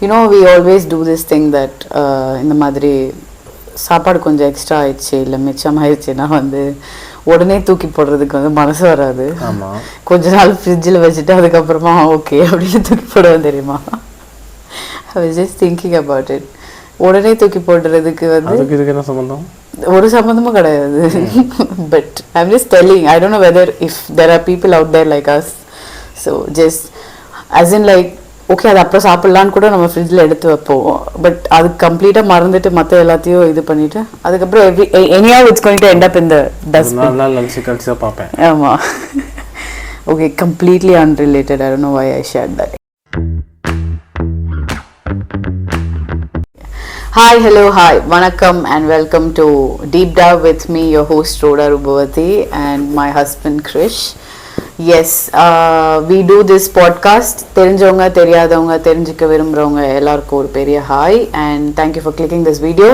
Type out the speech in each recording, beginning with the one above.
we always do this thing that இந்த மாதிரி சாப்பாடு கொஞ்சம் எக்ஸ்ட்ரா ஆயிடுச்சு இல்லை மிச்சமாயிடுச்சுன்னா வந்து உடனே தூக்கி போடுறதுக்கு வந்து மனசு வராது. கொஞ்ச நாள் ஃப்ரிட்ஜில் வச்சுட்டு அதுக்கப்புறமா ஓகே அப்படின்னு தூக்கி போடுவேன் தெரியுமா. I was just thinking about it. உடனே தூக்கி போடுறதுக்கு வந்து என்ன சம்பந்தம்? ஒரு சம்பந்தமும் கிடையாது. But I'm just telling, I don't know whether if there are people out there like us. So just as in like okay அது அப்புறம் சாப்பிட்லான்னு கூட நம்ம ஃப்ரிட்ஜில் எடுத்து வைப்போம். பட் அது கம்ப்ளீட்டாக மறந்துட்டு மற்ற எல்லாத்தையும் இது பண்ணிவிட்டு அதுக்கப்புறம் anyhow it's going to end up in the dustbin. பார்ப்பேன். ஆமாம். Okay, completely unrelated. I don't know why I shared that. Hi, hello, hi, vanakkam and welcome to Deep Dive with me, your host Rhoda Rubavati and my husband Krish. Yes, we do this podcast. தெரிஞ்சவங்க தெரியாதவங்க தெரிஞ்சுக்க விரும்புகிறவங்க எல்லாருக்கும் ஒரு பெரிய hi and thank you for clicking this video.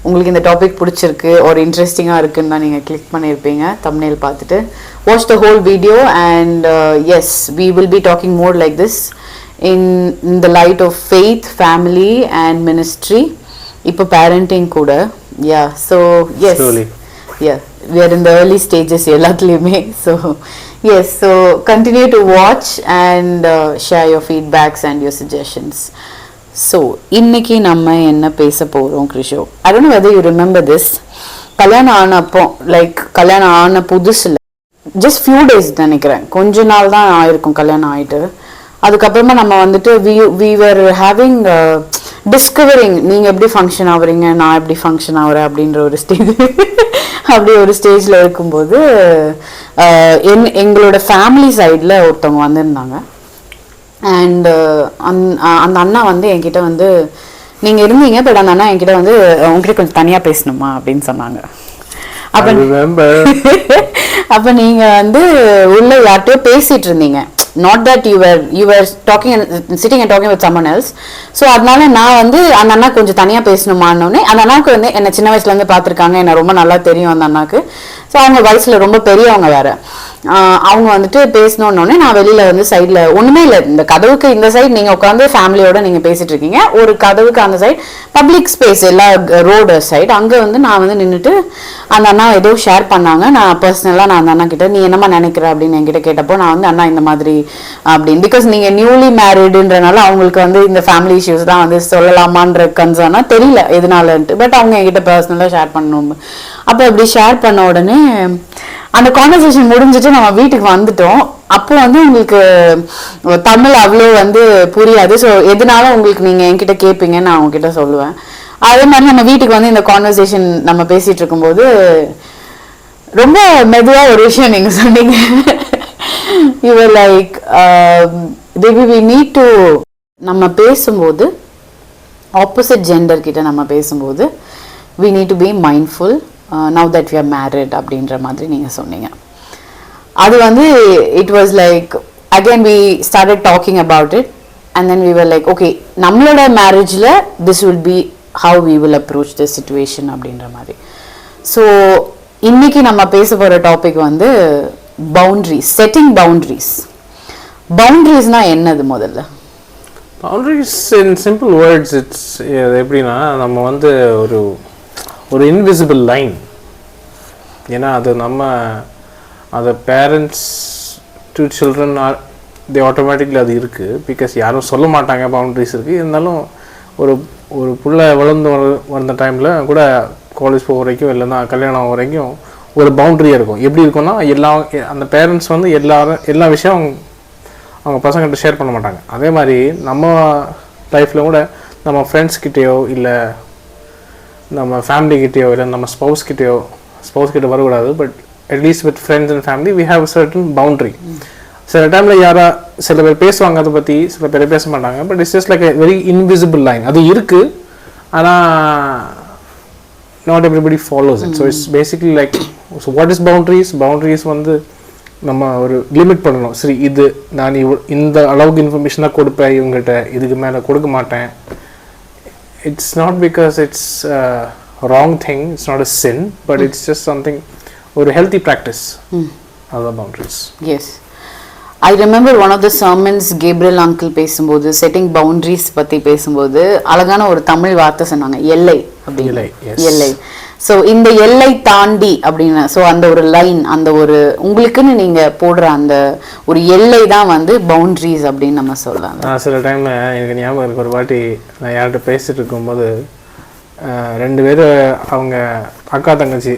உங்களுக்கு இந்த topic பிடிச்சிருக்கு ஒரு இன்ட்ரெஸ்டிங்காக இருக்குன்னு தான் நீங்கள் கிளிக் பண்ணியிருப்பீங்க தம்ப்நெயில் பார்த்துட்டு. Watch the whole video and yes we will be talking more like this in the light of faith, family and ministry. இப்போ parenting கூட. Yeah, so yes. Slowly. Yeah, we are in the early stages எல்லாத்துலேயுமே. So yes, so continue to watch and share your feedbacks and your suggestions. So இன்னைக்கு நம்ம என்ன பேச போகிறோம் கிருஷோ? I don't know whether you remember this. கல்யாணம் ஆனப்போ கல்யாணம் ஆன புதுசில் just few days நினைக்கிறேன், கொஞ்ச நாள் தான் ஆயிருக்கும் கல்யாணம் ஆகிட்டு. அதுக்கப்புறமா நம்ம வந்துட்டு we were having டிஸ்கவரிங் நீங்கள் எப்படி ஃபங்க்ஷன் ஆகுறீங்க நான் எப்படி ஃபங்க்ஷன் ஆகுறேன் அப்படின்ற ஒரு ஸ்டேஜ் அப்படி ஒரு ஸ்டேஜில் இருக்கும்போது எங்களோட ஃபேமிலி சைடில் ஒருத்தவங்க வந்திருந்தாங்க. அண்ட் அந்த அண்ணா வந்து என்கிட்ட வந்து நீங்கள் இருந்தீங்க பட் அந்த அண்ணா என்கிட்ட வந்து உங்ககிட்ட கொஞ்சம் தனியாக பேசணுமா அப்படின்னு சொன்னாங்க. அப்போ நீங்கள் வந்து உள்ள யார்கிட்டயோ பேசிகிட்டு இருந்தீங்க. Not that you were talking and sitting and talking with someone else. So அதனால நான் வந்து அந்த அண்ணா கொஞ்சம் தனியாக பேசணுமான்னொன்னே அந்த அண்ணாவுக்கு வந்து என்னை சின்ன வயசுலேருந்து பார்த்துருக்காங்க, என்னை ரொம்ப நல்லா தெரியும் அந்த அண்ணாக்கு. ஸோ அவங்க வயசில் ரொம்ப பெரியவங்க வேறு. அவங்க வந்துட்டு பேசணுன்னொன்னே நான் வெளியில் வந்து சைடில் ஒன்றுமே இல்லை, இந்த கதவுக்கு இந்த சைடு நீங்கள் உட்காந்து ஃபேமிலியோடு நீங்கள் பேசிகிட்டு இருக்கீங்க, ஒரு கதவுக்கு அந்த சைடு பப்ளிக் ஸ்பேஸ் எல்லா ரோடு சைடு அங்கே வந்து நான் வந்து நின்றுட்டு அந்த அண்ணா ஏதோ ஷேர் பண்ணாங்க. நான் பர்சனலாக நான் அந்த அண்ணா கிட்ட நீ என்னம்மா நினைக்கிற அப்படின்னு என்கிட்ட கேட்டப்போ நான் வந்து அண்ணா இந்த மாதிரி அப்படின்னு, பிகாஸ் நீங்கள் நியூலி மேரிடுன்றனால அவங்களுக்கு வந்து இந்த ஃபேமிலி இஷ்யூஸ் தான் வந்து சொல்லலாமான்ற கன்சர்னா தெரியல எதனாலன்ட்டு. பட் அவங்க என்கிட்ட பர்சனலாக ஷேர் பண்ணணும். அப்போ இப்படி ஷேர் பண்ண உடனே அந்த கான்வர்சேஷன் முடிஞ்சிட்டு நம்ம வீட்டுக்கு வந்துட்டோம். அப்போ வந்து உங்களுக்கு தமிழ் அவ்வளோ வந்து புரியாது. ஸோ எதனால உங்களுக்கு நீங்கள் என்கிட்ட கேட்பீங்கன்னு நான் உங்ககிட்ட சொல்லுவேன். அதே மாதிரி நம்ம வீட்டுக்கு வந்து இந்த கான்வர்சேஷன் நம்ம பேசிகிட்டு இருக்கும்போது ரொம்ப மெதுவாக ஒரு விஷயம் நீங்கள் சொன்னீங்க. You were like, we need to நம்ம பேசும்போது ஆப்போசிட் ஜெண்டர் கிட்ட நம்ம பேசும்போது we need to be mindful now that we are married அப்படின்ற மாதிரி நீங்கள் சொன்னீங்க. அது வந்து it was like again we started talking about it and then we were like okay நம்மளோட மேரேஜில் this will be how we will approach this situation அப்படின்ற மாதிரி. So இன்னைக்கு நம்ம பேச போகிற டாபிக் வந்து பவுண்ட்ரிஸ், செட்டிங் பவுண்ட்ரிஸ். பவுண்ட்ரிஸ்னா என்னது முதல்ல? Boundaries in simple words it's எப்படின்னா நம்ம வந்து ஒரு இன்விசிபிள் லைன். ஏன்னா அது நம்ம அது parents to children they automatically அது இருக்குது. பிகாஸ் யாரும் சொல்ல மாட்டாங்க பவுண்ட்ரிஸ் இருக்குது. இருந்தாலும் ஒரு பிள்ளை வளர்ந்து வந்த டைமில் கூட காலேஜ் போகிற வரைக்கும் இல்லைன்னா கல்யாணம் ஆகிற வரைக்கும் ஒரு பவுண்ட்ரியாக இருக்கும். எப்படி இருக்கும்னா அந்த பேரண்ட்ஸ் வந்து எல்லா விஷயம் அவங்க பசங்கள்கிட்ட ஷேர் பண்ண மாட்டாங்க. அதே மாதிரி நம்ம லைஃப்பில் கூட நம்ம ஃப்ரெண்ட்ஸ்கிட்டேயோ இல்லை நம்ம ஃபேமிலிக்கிட்டேயோ இல்லை நம்ம ஸ்பவுஸ் கிட்ட வரக்கூடாது. But atleast with friends and family we have certain boundary. சில டைமில் சில பேர் பேசுவாங்க அதை பற்றி, சில பேர் பேச மாட்டாங்க. But it's just like a very invisible line. அது இருக்குது, ஆனால் not everybody follows it. So it's basically like so what is boundaries வந்து நம்ம ஒரு லிமிட் பண்ணணும். சரி, இது நான் இந்த அளவுக்கு இன்ஃபர்மேஷன் தான் கொடுப்பேன் இவங்ககிட்ட, இதுக்கு மேலே கொடுக்க மாட்டேன். It's not because it's a wrong thing, it's not a sin, but it's just something, or a healthy practice. Other boundaries. Yes. I remember one of the sermons Gabriel uncle பேசும்போது setting boundaries பத்தி பேசும்போது அழகான ஒரு தமிழ் வார்த்தை சொன்னாங்க, எல்லை அப்படின்னு. எல்லை. ஸோ இந்த எல்லை தாண்டி அப்படின்னு, ஸோ அந்த ஒரு லைன், அந்த ஒரு உங்களுக்குன்னு நீங்க போடுற அந்த ஒரு எல்லை தான் வந்து பவுண்டரிஸ் அப்படின்னு நம்ம சொல்லலாம். சில டைம்ல எனக்கு ஞாபகம் இருக்கு, ஒரு வாட்டி நான் யார்கிட்ட பேசிட்டு இருக்கும்போது 2 பேர் அவங்க அக்கா தங்கச்சி,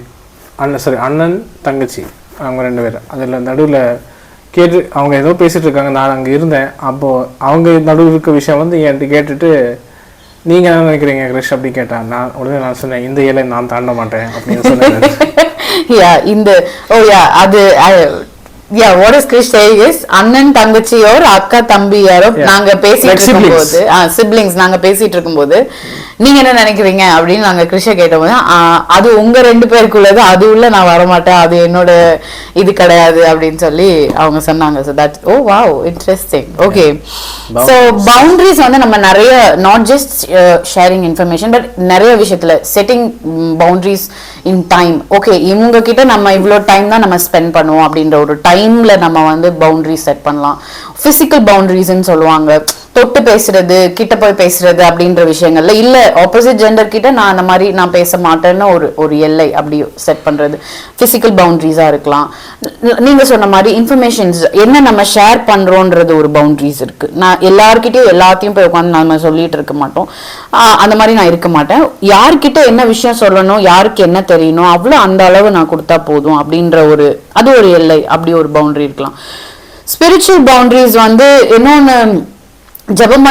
அண்ணன் தங்கச்சி, அவங்க 2 பேர் அதில் நடுவில் கேட்டு அவங்க ஏதோ பேசிட்டு இருக்காங்க. நான் அங்கே இருந்தேன். அப்போது அவங்க நடுவில் இருக்க விஷயம் வந்து என்கிட்ட கேட்டுட்டு, நீங்கள் என்ன நினைக்கிறீங்க கிரிஷ் அப்படி கேட்டேன். நான் உடனே நான் சொன்னேன், இந்த ஏழை நான் தாண்ட மாட்டேன் அப்படின்னு சொன்னேன். இந்த அது what is Krish saying is அண்ணன் தங்கச்சியோர் அக்கா தம்பி யாரோ நாங்க பேசிட்டு இருக்கும்போது சிப்லிங்ஸ் நாங்க பேசிட்டு இருக்கும்போது நீங்க என்ன நினைக்கிறீங்க அப்படின்னு நாங்க கிருஷ்ண கேட்டபோது அது உங்க 2 பேருக்குள்ளது, அது உள்ள நான் வரமாட்டேன், அது என்னோட இது கிடையாது அப்படின்னு சொல்லி அவங்க சொன்னாங்க. So that wow interesting. Okay, so boundaries வந்து நம்ம நிறைய not just sharing information but நிறைய விஷயத்துல setting boundaries in time. Okay, இவங்க கிட்ட நம்ம இவ்வளோ டைம் தான் நம்ம ஸ்பெண்ட் பண்ணுவோம் அப்படின்ற ஒரு டைம்ல நம்ம வந்து பவுண்டரி செட் பண்ணலாம். பிசிக்கல் பவுண்டரிஸ்ன்னு சொல்லுவாங்க, தொட்டு பேசுறது, கிட்ட போய் பேசுறது அப்படின்ற விஷயங்கள்ல இல்ல ஆப்போசிட் ஜெண்டர் கிட்ட நான் அந்த மாதிரி நான் பேச மாட்டேன்னு ஒரு எல்லை அப்படி செட் பண்றது பிசிக்கல் பவுண்டரிஸா இருக்கலாம். நீங்க சொன்ன மாதிரி இன்ஃபர்மேஷன்ஸ் என்ன நம்ம ஷேர் பண்றோன்றது ஒரு பவுண்டரிஸ் இருக்கு. நான் எல்லார்கிட்டயும் எல்லாத்தையும் போய் உட்காந்து நம்ம சொல்லிட்டு இருக்க மாட்டோம், அந்த மாதிரி நான் இருக்க மாட்டேன். யார்கிட்ட என்ன விஷயம் சொல்லணும், யாருக்கு என்ன தெரியணும், அவ்வளவு அந்த அளவு நான் கொடுத்தா போதும் அப்படின்ற அது ஒரு எல்லை, அப்படி ஒரு பவுண்டரி இருக்கலாம். ஸ்பிரிச்சுவல் பவுண்டரிஸ் வந்து இன்னொன்னு, ஜபம்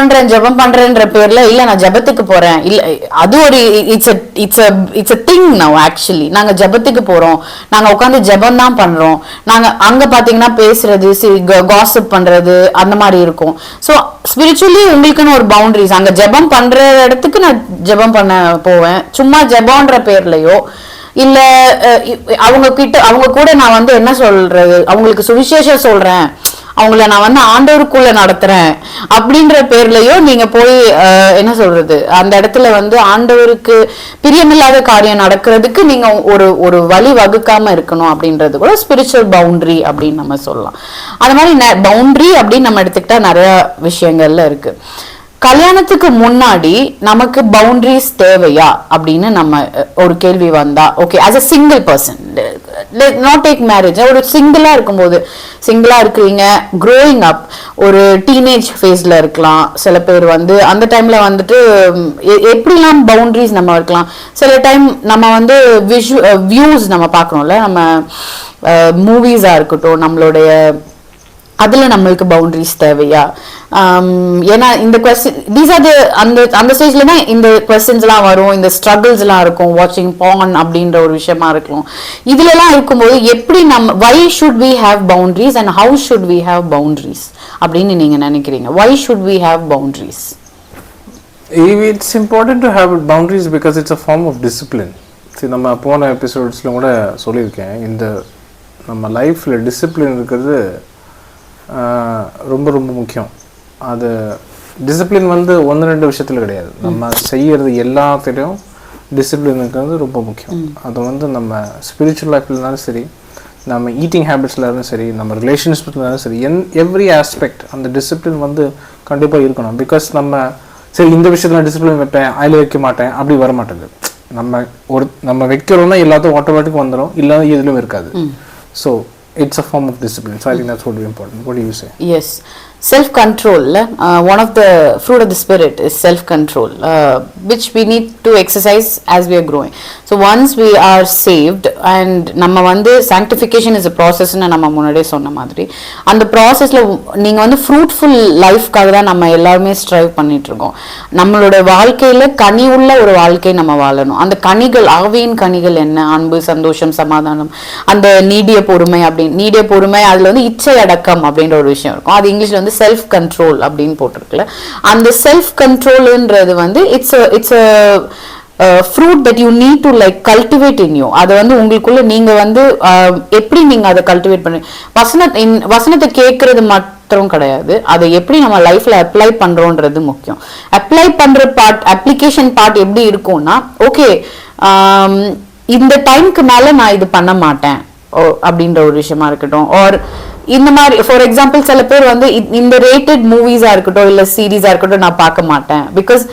பண்றேன்ற பேர்ல இல்ல நான் ஜபத்துக்கு போறேன், இல்ல அது ஒரு it's a thing now actually. நாங்க ஜபத்துக்கு போறோம், நாங்க உட்காந்து ஜபம் தான் பண்றோம், நாங்க அங்க பாத்தீங்கன்னா பேசுறது, காசிப் பண்றது அந்த மாதிரி இருக்கும். ஸோ ஸ்பிரிச்சுவலி உங்களுக்குன்னு ஒரு பவுண்டரிஸ், அங்க ஜபம் பண்ற இடத்துக்கு நான் ஜபம் பண்ண போவேன், சும்மா ஜபம்ன்ற பேர்லயோ இல்ல அவங்க கூட நான் வந்து என்ன சொல்றது, அவங்களுக்கு சுவிசேஷம் சொல்றேன், அவங்கள நான் வந்து ஆண்டவருக்குள்ள நடத்துறேன் அப்படின்ற பேர்லயோ நீங்க போய் என்ன சொல்றது, அந்த இடத்துல வந்து ஆண்டவருக்கு பிரியமில்லாத காரியம் நடக்கிறதுக்கு நீங்க ஒரு வழி வகுக்காம இருக்கணும் அப்படின்றது கூட ஸ்பிரிச்சுவல் பவுண்டரி அப்படின்னு நம்ம சொல்லலாம். அந்த மாதிரி பவுண்டரி அப்படின்னு நம்ம எடுத்துக்கிட்டா நிறைய விஷயங்கள்ல இருக்கு. கல்யாணத்துக்கு முன்னாடி நமக்கு பவுண்டரிஸ் தேவையா அப்படின்னு நம்ம ஒரு கேள்வி வந்தா, okay as a single person, not take marriage, ஒரு சிங்கிளா இருக்கும்போது, சிங்கிளா இருக்கிறீங்க, growing up, ஒரு டீனேஜ் ஃபேஸ்ல இருக்கலாம், சில பேர் வந்து அந்த டைம்ல வந்துட்டு எப்படிலாம் பவுண்டரிஸ் நம்ம இருக்கலாம். சில டைம் நம்ம வந்து வியூஸ் நம்ம பார்க்கணும்ல, நம்ம மூவிஸா இருக்கட்டும், நம்மளுடைய அதுல நம்மளுக்கு பவுண்டரிஸ் தேவையா, ஏன்னா இந்த கொஸ்டின் தீஸ் ஆர் அந்த ஸ்டேஜ்ல தான் இந்த கொஸ்டின்ஸ் எல்லாம் வரும், இந்த ஸ்ட்ரகிள்ஸ் எல்லாம் இருக்கும், வாட்சிங் பான் அப்படின்ற ஒரு விஷயமா இருக்கும். இதுல எல்லாம் இருக்கும்போது எப்படி நம்ம why should we have boundaries and how should we have boundaries அப்படின்னு நீங்க நினைக்கிறீங்க? why should we have boundaries? It's important to have boundaries because it's a form of discipline. சரி, நம்ம போன எபிசோட்ஸ்ல கூட சொல்லியிருக்கேன், இந்த நம்ம லைஃப்ல டிசிப்ளின் இருக்கிறது ரொம்ப ரொம்ப முக்கியம். அது டிசிப்ளின் வந்து 1-2 விஷயத்துல கிடையாது, நம்ம செய்யறது எல்லாத்திலையும் டிசிப்ளின் இருக்கிறது ரொம்ப முக்கியம். அது வந்து நம்ம ஸ்பிரிச்சுவல் லைஃப்ல இருந்தாலும் சரி, நம்ம ஈட்டிங் ஹேபிட்ஸ்ல இருந்தாலும் சரி, நம்ம ரிலேஷன்ஷிப்ல இருந்தாலும் சரி, எவ்ரி ஆஸ்பெக்ட் அந்த டிசிப்ளின் வந்து கண்டிப்பாக இருக்கணும். பிகாஸ் நம்ம சரி இந்த விஷயத்துல டிசிப்ளின் வைப்பேன், அதில் வைக்க மாட்டேன், அப்படி வர மாட்டேங்குது. நம்ம வைக்கிறோம்னா எல்லாத்தையும் ஆட்டோமேட்டிக் வந்துடும், இல்லாத எதுலையும் இருக்காது. So it's a form of discipline. So I think that's what is important. What do you say? Yes, self control, one of the fruit of the spirit is self control, which we need to exercise as we are growing. So once we are saved, and நம்ம வந்து sanctification is a process ன்னு நம்ம முன்னாடியே சொன்ன மாதிரி, அந்த ப்ராசஸ்ல நீங்க வந்து ஃப்ரூட்ஃபுல் லைஃப்காக தான் நம்ம எல்லாருமே ஸ்ட்ரைவ் பண்ணிட்டு இருக்கோம். நம்மளோட வாழ்க்கையில கனி உள்ள ஒரு வாழ்க்கை நம்ம வாழணும். அந்த கனிகள், ஆவியின் கனிகள் என்ன? அன்பு, சந்தோஷம், சமாதானம், அந்த நீடிய பொறுமை நீடிய பொறுமை, அதுல வந்து இச்சை அடக்கம் அப்படின்ற ஒரு விஷயம் இருக்கும். அது இங்கிலீஷ்ல வந்து செல்ஃப் கண்ட்ரோல் அப்படின்னு போட்டிருக்குல்ல. அந்த செல்ஃப் கண்ட்ரோல்ன்றது வந்து it's fruit that you need to like cultivate in you. அது வந்து உங்களுக்குள்ள நீங்க வந்து எப்படி நீங்க அதை கல்டிவேட் பண்ணி வசனத்தை கேட்கறது மாத்திரம் கிடையாது, அதை எப்படி நம்ம லைஃப்ல அப்ளை பண்றோன்றது முக்கியம். அப்ளை பண்ற அப்ளிகேஷன் பார்ட் எப்படி இருக்கும்னா, ஓகே இந்த டைம்க்கு மேல நான் இது பண்ண மாட்டேன், அப்படின்ற ஒரு விஷயமா இருக்கட்டும், ஆர் இந்த மாதிரி ஃபார் எக்ஸாம்பிள் சில பேர் வந்து இந்த ரேட்டட் மூவிஸா இருக்கட்டும் இல்ல சீரீஸா இருக்கட்டும் நான் பார்க்க மாட்டேன். பிகாஸ்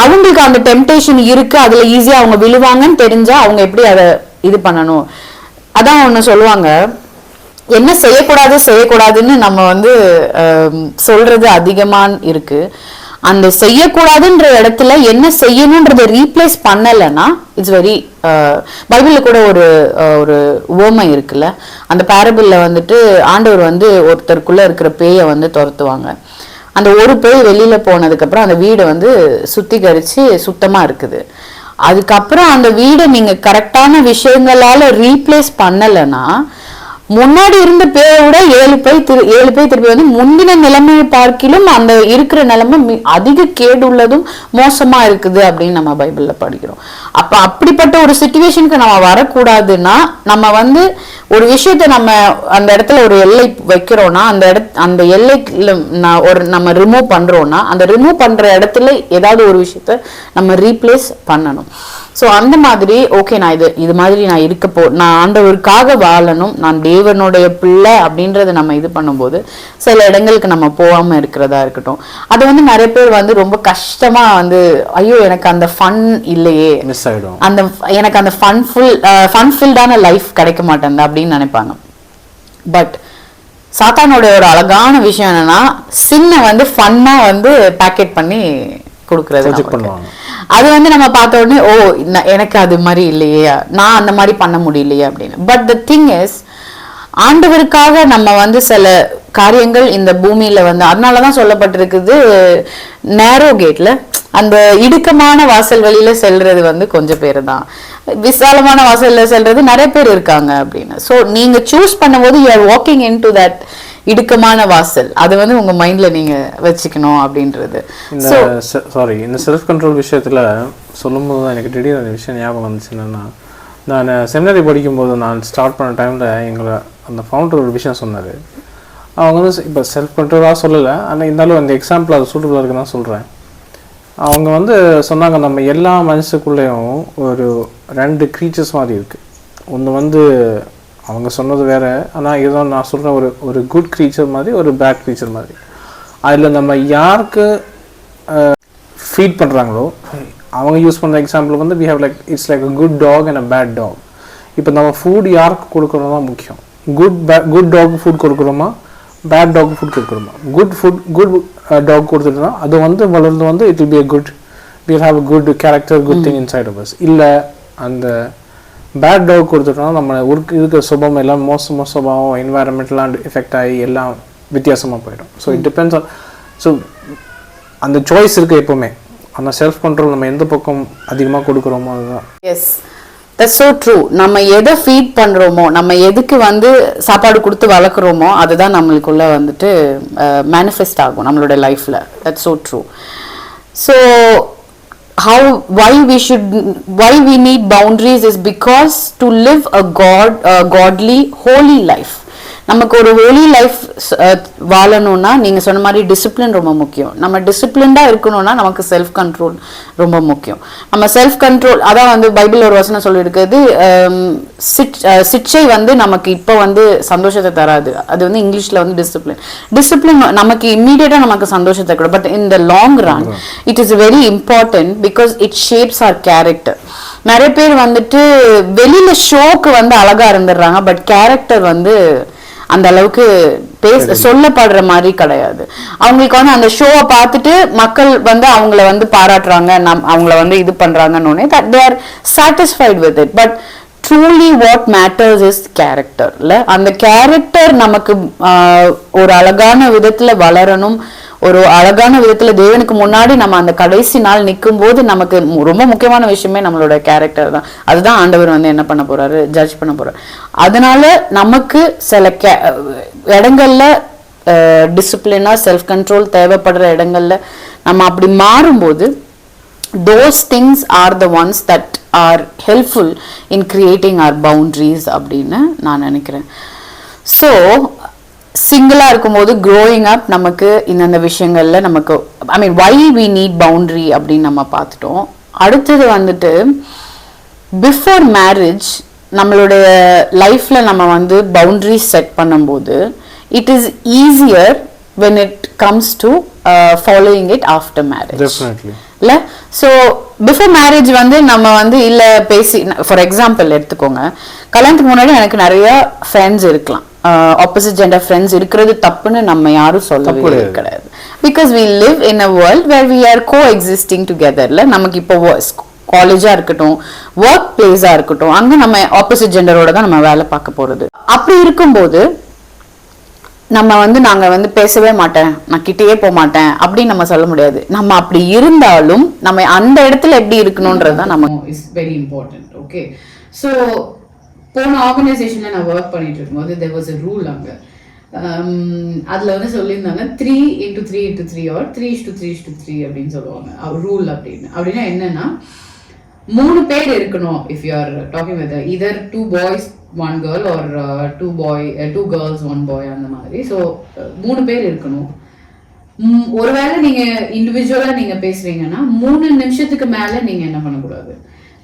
அவங்களுக்கு அந்த டெம்டேஷன் இருக்கு, அதுல ஈஸியா அவங்க விழுவாங்கன்னு தெரிஞ்சா அவங்க எப்படி அதை இது பண்ணணும். அதான் ஒண்ணு சொல்லுவாங்க, என்ன செய்யக்கூடாதுன்னு நம்ம வந்து சொல்றது அதிகமா இருக்கு. அந்த செய்யக்கூடாதுன்ற இடத்துல என்ன செய்யணும்ன்றதை ரீப்ளேஸ் பண்ணலைன்னா இட்ஸ் வெரி பைபிள்ல கூட ஒரு உவமை இருக்குல்ல, அந்த பேரபிள்ல வந்துட்டு ஆண்டவர் வந்து ஒருத்தருக்குள்ள இருக்கிற பேயை வந்து துரத்துவாங்க. அந்த ஒரு பேய் வெளியில போனதுக்கு அப்புறம் அந்த வீடை வந்து சுத்திகரிச்சு சுத்தமா இருக்குது. அதுக்கப்புறம் அந்த வீடை நீங்க கரெக்டான விஷயங்களால ரீப்ளேஸ் பண்ணலைன்னா முன்னாடி இருந்த பேரை விட 7 பேய் திருப்பி வந்து முந்தின நிலைமையை பார்க்கிலும் அந்த இருக்கிற நிலைமை அதிக கேடு உள்ளதும் மோசமா இருக்குது அப்படின்னு நம்ம பைபிள்ல படிக்கிறோம். அப்ப அப்படிப்பட்ட ஒரு சிச்சுவேஷனுக்கு நம்ம வரக்கூடாதுன்னா நம்ம வந்து ஒரு விஷயத்த நம்ம அந்த இடத்துல ஒரு எல்லை வைக்கிறோம்னா அந்த எல்லைக்குள்ள நம்ம ரிமூவ் பண்றோம்னா அந்த ரிமூவ் பண்ற இடத்துல ஏதாவது ஒரு விஷயத்த நம்ம ரீப்ளேஸ் பண்ணணும். ஸோ அந்த மாதிரி ஓகே நான் இது மாதிரி நான் நான் ஆண்டவருக்காக வாழணும், நான் தேவனுடைய பிள்ளை அப்படின்றத நம்ம இது பண்ணும்போது சில இடங்களுக்கு நம்ம போகாம இருக்கிறதா இருக்கட்டும். அது வந்து நிறைய பேர் வந்து ரொம்ப கஷ்டமா வந்து ஐயோ எனக்கு அந்த ஃபன் இல்லையே, எனக்கு அந்த ஃபன்ஃபில்டான லைஃப் கிடைக்க மாட்டேன் அப்படின்னு நினைப்பாங்க. பட் சாத்தானோட ஒரு அழகான விஷயம் என்னன்னா சின்ன வந்து ஃபன்னா வந்து பேக்கெட் பண்ணி கொடுக்கறது. அது வந்து நம்ம பார்த்த உடனே ஓ எனக்கு அது மாதிரி இல்லையே, நான் அந்த மாதிரி பண்ண முடியலையே அப்படின்னு. பட் த திங் இஸ் ஆண்டவருக்காக நம்ம வந்து சில காரியங்கள் இந்த பூமியில வந்து அதனாலதான் சொல்லப்பட்டிருக்குது நேரோ கேட்ல அந்த இடுக்கமான வாசல் வழியில செல்றது வந்து கொஞ்சம் பேரு தான், விசாலமான வாசல்ல செல்றது நிறைய பேர் இருக்காங்க அப்படின்னு. ஸோ நீங்க சூஸ் பண்ணும்போது you are walking in to that இடுக்கமான வாசல், அது வந்து உங்க மைண்ட்ல நீங்க வச்சுக்கணும் அப்படின்றது. இந்த செல்ஃப் கண்ட்ரோல் விஷயத்துல சொல்லும்போது தான் எனக்கு திடீர்னு அந்த விஷயம் ஞாபகம் வந்துச்சு. என்னன்னா நான் செமினரி படிக்கும்போது நான் ஸ்டார்ட் பண்ண டைம்ல எங்களை அந்த ஃபவுண்டர் ஒரு விஷயம் சொன்னார். அவங்க வந்து இப்போ செல்ஃப் கண்ட்ரோலாக சொல்லலை, ஆனால் இருந்தாலும் அந்த எக்ஸாம்பிள் அது சூட்டபுளாக இருக்குன்னு தான் சொல்கிறேன். அவங்க வந்து சொன்னாங்க நம்ம எல்லா மனுஷக்குள்ளேயும் ஒரு 2 க்ரீச்சர்ஸ் மாதிரி இருக்குது. ஒன்று வந்து அவங்க சொன்னது வேறு, ஆனால் இதுதான் நான் சொல்கிறேன், ஒரு குட் க்ரீச்சர் மாதிரி ஒரு பேட் க்ரீச்சர் மாதிரி. அதில் நம்ம யாருக்கு ஃபீட் பண்ணுறாங்களோ அவங்க யூஸ் பண்ணுற எக்ஸாம்பிள் வந்து we have like it's like a good dog and a bad dog. இப்போ நம்ம ஃபுட் யாருக்கு கொடுக்குறோம் தான் முக்கியம். குட் டாக் ஃபுட் கொடுக்குறோமா, பேட் டாக் ஃபுட் கொடுக்குறோமா? குட் டாக் கொடுத்துட்டோம்னா அது வந்து வளர்ந்து வந்து it will be a good, we will have a good character, good thing inside of us. இல்லை அந்த பேட் டாக் கொடுத்துட்டோம்னா நம்ம இருக்கிற சுபம் எல்லாம் மோசமாக சுபாவம் என்வாயரன்மெண்ட்லாம் எஃபெக்ட் ஆகி எல்லாம் வித்தியாசமாக போயிடும். So it depends on, so அந்த சாய்ஸ் இருக்குது எப்போவுமே. ஆனால் செல்ஃப் கண்ட்ரோல் நம்ம எந்த பக்கம் அதிகமாக கொடுக்குறோமோ அதுதான். Yes, that's so true. நம்ம எதை ஃபீட் பண்ணுறோமோ, நம்ம எதுக்கு வந்து சாப்பாடு கொடுத்து வளர்க்குறோமோ அதுதான் நம்மளுக்குள்ள வந்துட்டு மேனிஃபெஸ்ட் ஆகும் நம்மளோட லைஃப்பில். That's so true. So why we need boundaries is because to live a godly holy life. நமக்கு ஒரு ஹோலி லைஃப் வாழணும்னா நீங்க சொன்ன மாதிரி டிசிப்ளின் ரொம்ப முக்கியம். நம்ம டிசிப்ளின்டா இருக்கணும்னா நமக்கு செல்ஃப் கண்ட்ரோல் ரொம்ப முக்கியம். நம்ம செல்ஃப் கண்ட்ரோல் அதான் வந்து பைபிள் ஒரு வசனம் சொல்லி இருக்குது, சிக்ஷை வந்து நமக்கு இப்போ வந்து சந்தோஷத்தை தராது. அது வந்து இங்கிலீஷ்ல வந்து டிசிப்ளின் நமக்கு இம்மீடியட்டா நமக்கு சந்தோஷத்தை கொடு, but in the long run it is very important because it shapes our character. நிறைய பேர் வந்துட்டு வெளியில ஷோக்கு வந்து அழகா இருந்துடுறாங்க, பட் கேரக்டர் வந்து அந்த அளவுக்கு சொல்லப்படுற மாதிரி கிடையாது. அவங்களுக்கு வந்து அந்த ஷோவை பார்த்துட்டு மக்கள் வந்து அவங்கள வந்து பாராட்டுறாங்க, அவங்கள வந்து இது பண்றாங்கன்னு they are satisfied with it. But truly what matters is character. அந்த கேரக்டர் நமக்கு ஒரு அழகான விதத்துல வளரணும், ஒரு அழகான விதத்துல தேவனுக்கு முன்னாடி நம்ம அந்த கடைசி நாள் நிற்கும் போது நமக்கு ரொம்ப முக்கியமான விஷயமே நம்மளோட கேரக்டர் தான். அதுதான் ஆண்டவர் வந்து என்ன பண்ண போறாரு, ஜட்ஜ் பண்ண போறாரு. அதனால நமக்கு சில இடங்கள்ல டிசிப்ளினா செல்ஃப் கண்ட்ரோல் தேவைப்படுற இடங்கள்ல நம்ம அப்படி மாறும்போது those things are the ones that are helpful in creating our boundaries அப்படின்னு நான் நினைக்கிறேன். ஸோ சிங்கிளா இருக்கும்போது க்ரோயிங் அப் நமக்கு இந்த விஷயங்கள்ல நமக்கு ஐ மீன் வை வி நீட் பவுண்டரி அப்படின்னு நம்ம பார்த்துட்டோம். அடுத்தது வந்துட்டு பிஃபோர் மேரேஜ் நம்மளுடைய லைஃப்ல நம்ம வந்து பவுண்டரிஸ் செட் பண்ணும்போது it is easier when it comes to following it after marriage. Definitely. இல்ல ஸோ பிஃபோர் மேரேஜ் வந்து நம்ம வந்து இல்ல பேசி ஃபார் எக்ஸாம்பிள் எடுத்துக்கோங்க, கல்யாணத்துக்கு முன்னாடி எனக்கு நிறைய ஃப்ரெண்ட்ஸ் இருக்கலாம், ஆப்போசிட் ஜெண்டர் ஃப்ரெண்ட்ஸ் இருக்கிறது தப்புன்னு நம்ம யாரும் சொல்லவே கிடையாது. Because we live in a world where we are coexisting டுகெதர்ல. நமக்கு இப்போ காலேஜா இருக்கட்டும், ஒர்க் பிளேஸா இருக்கட்டும், அங்க நம்ம ஆப்போசிட் ஜெண்டரோட தான் நம்ம வேலை பார்க்க போறது. அப்படி இருக்கும்போது நம்ம வந்து நாங்க வந்து பேசவே மாட்டேன், நான் கிட்டேயே போக மாட்டேன் அப்படின்னு நம்ம சொல்ல முடியாது. நம்ம அப்படி இருந்தாலும் நம்ம அந்த இடத்துல எப்படி இருக்கணும்ன்றது தான் நம்ம is very important. Okay, so போன ஆர்கனைசேஷன்ல நான் ஒர்க் பண்ணிட்டு இருக்கும்போது there was a rule அங்க. அதுல வந்து சொல்லியிருந்தாங்க 3:3:3 or 3:3:3 அப்படின்னு சொல்லுவாங்க ரூல் அப்படின்னு. அப்படின்னா என்னன்னா 3 பேர் இருக்கணும். If you are talking with either 2 boys 1 girl or 2 girls 1 boy அந்த மாதிரி. ஸோ 3 பேர் இருக்கணும். ஒருவேளை நீங்க இண்டிவிஜுவலா நீங்க பேசுறீங்கன்னா 3 நிமிஷத்துக்கு மேல நீங்க என்ன பண்ணக்கூடாது,